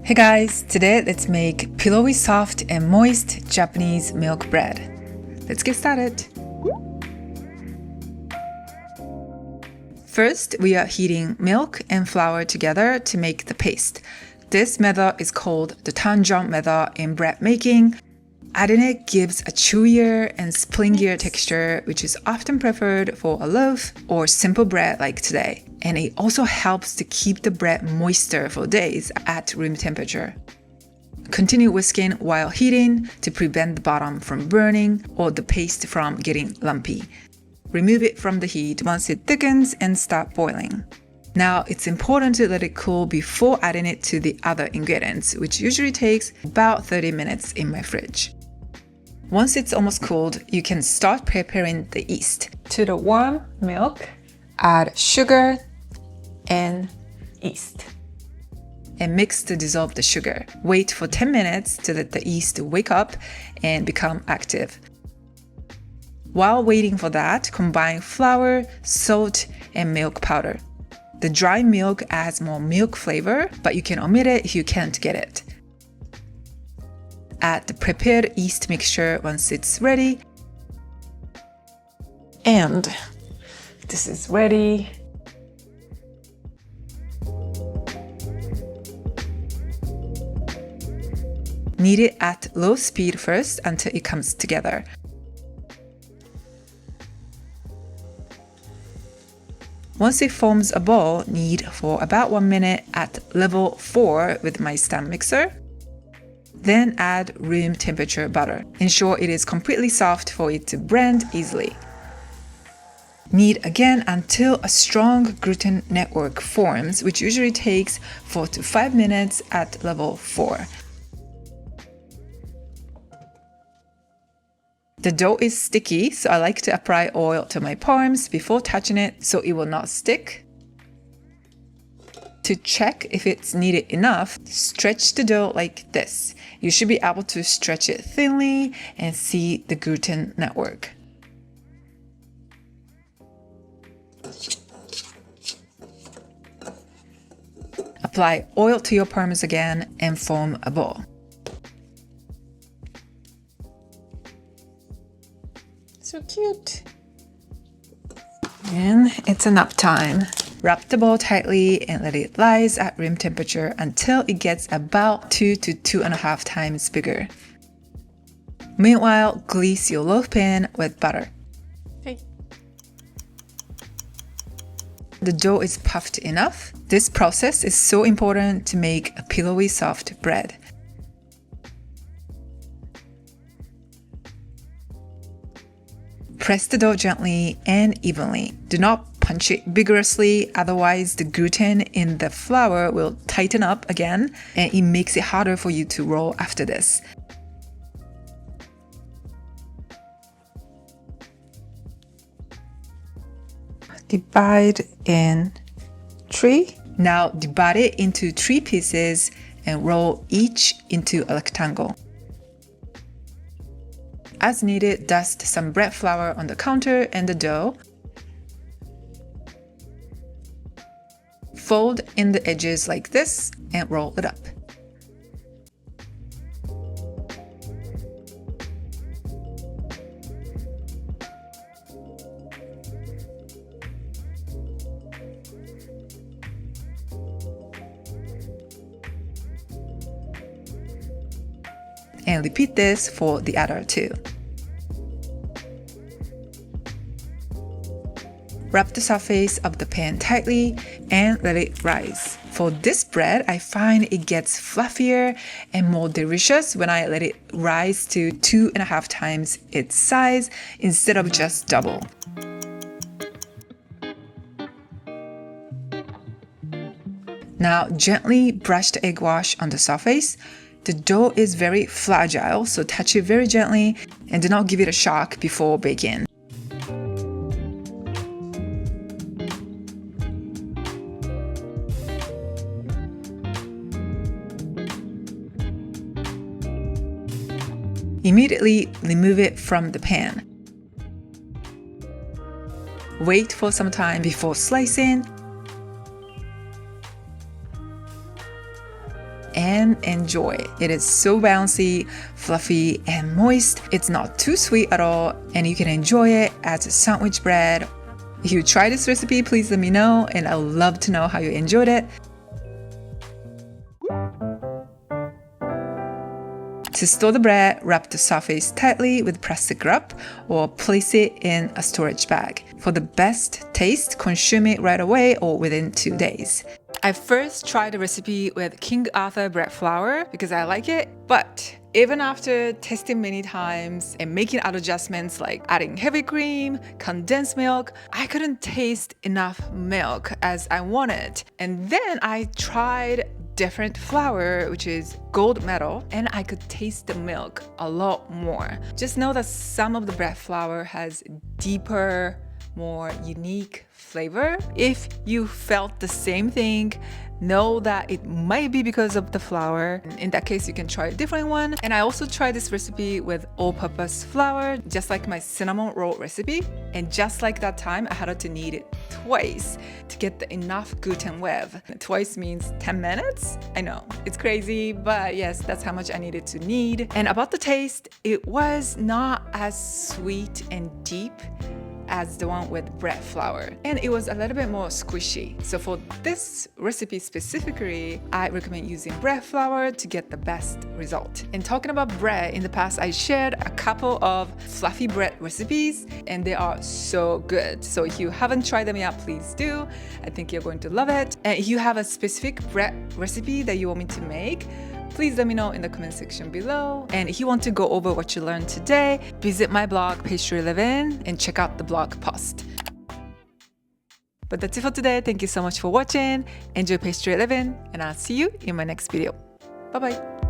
Hey guys, today let's make pillowy soft and moist Japanese milk bread. Let's get started. First, we are heating milk and flour together to make the paste. This method is called the tangzhong method in bread making. Adding it gives a chewier and springier texture, which is often preferred for a loaf or simple bread like today. And it also helps to keep the bread moister for days at room temperature. Continue whisking while heating to prevent the bottom from burning or the paste from getting lumpy. Remove it from the heat once it thickens and start boiling. Now, it's important to let it cool before adding it to the other ingredients, which usually takes about 30 minutes in my fridge. Once it's almost cooled, you can start preparing the yeast. To the warm milk, add sugar and yeast. And mix to dissolve the sugar. Wait for 10 minutes to let the yeast wake up and become active. While waiting for that, combine flour, salt, and milk powder. The dry milk adds more milk flavor, but you can omit it if you can't get it. Add the prepared yeast mixture once it's ready. And this is ready. Knead it at low speed first until it comes together. Once it forms a ball, knead for about 1 minute at level 4 with my stand mixer. Then add room temperature butter. Ensure it is completely soft for it to blend easily. Knead again until a strong gluten network forms, which usually takes 4 to 5 minutes at level 4. The dough is sticky, so I like to apply oil to my palms before touching it so it will not stick. To check if it's kneaded enough, stretch the dough like this. You should be able to stretch it thinly and see the gluten network. Apply oil to your palms again and form a ball. So cute. And it's enough time. Wrap the ball tightly and let it rise at room temperature until it gets about 2 to 2.5 times bigger. Meanwhile, grease your loaf pan with butter. Okay. The dough is puffed enough. This process is so important to make a pillowy soft bread. Press the dough gently and evenly. Do not punch it vigorously, otherwise the gluten in the flour will tighten up again and it makes it harder for you to roll after this. Divide in 3. Now divide it into 3 pieces and roll each into a rectangle. As needed, dust some bread flour on the counter and the dough. Fold in the edges like this and roll it up. And repeat this for the other 2. Wrap the surface of the pan tightly and let it rise. For this bread, I find it gets fluffier and more delicious when I let it rise to 2.5 times its size instead of just double. Now gently brush the egg wash on the surface. The dough is very fragile, so touch it very gently and do not give it a shock before baking. Immediately remove it from the pan. Wait for some time before slicing and enjoy. It is so bouncy, fluffy, and moist. It's not too sweet at all, and you can enjoy it as a sandwich bread. If you try this recipe, please let me know, and I'd love to know how you enjoyed it. To store the bread, wrap the surface tightly with plastic wrap or place it in a storage bag. For the best taste, consume it right away or within 2 days. I first tried the recipe with King Arthur bread flour because I like it, but even after testing many times and making other adjustments like adding heavy cream, condensed milk, I couldn't taste enough milk as I wanted. And then I tried different flour, which is gold medal, and I could taste the milk a lot more. Just know that some of the bread flour has deeper, more unique flavor. If you felt the same thing, know that it might be because of the flour. In that case, you can try a different one. And I also tried this recipe with all-purpose flour, just like my cinnamon roll recipe. And just like that time, I had to knead it twice to get the enough gluten width. Twice means 10 minutes. I know, it's crazy, but yes, that's how much I needed to knead. And about the taste, it was not as sweet and deep as the one with bread flour, and it was a little bit more squishy. So for this recipe specifically, I recommend using bread flour to get the best result. And talking about bread, in the past I shared a couple of fluffy bread recipes and they are so good. So if you haven't tried them yet, please do. I think you're going to love it. And if you have a specific bread recipe that you want me to make, please let me know in the comment section below. And if you want to go over what you learned today, visit my blog, Pastry Living, and check out the blog post. But that's it for today. Thank you so much for watching. Enjoy Pastry Living, and I'll see you in my next video. Bye-bye.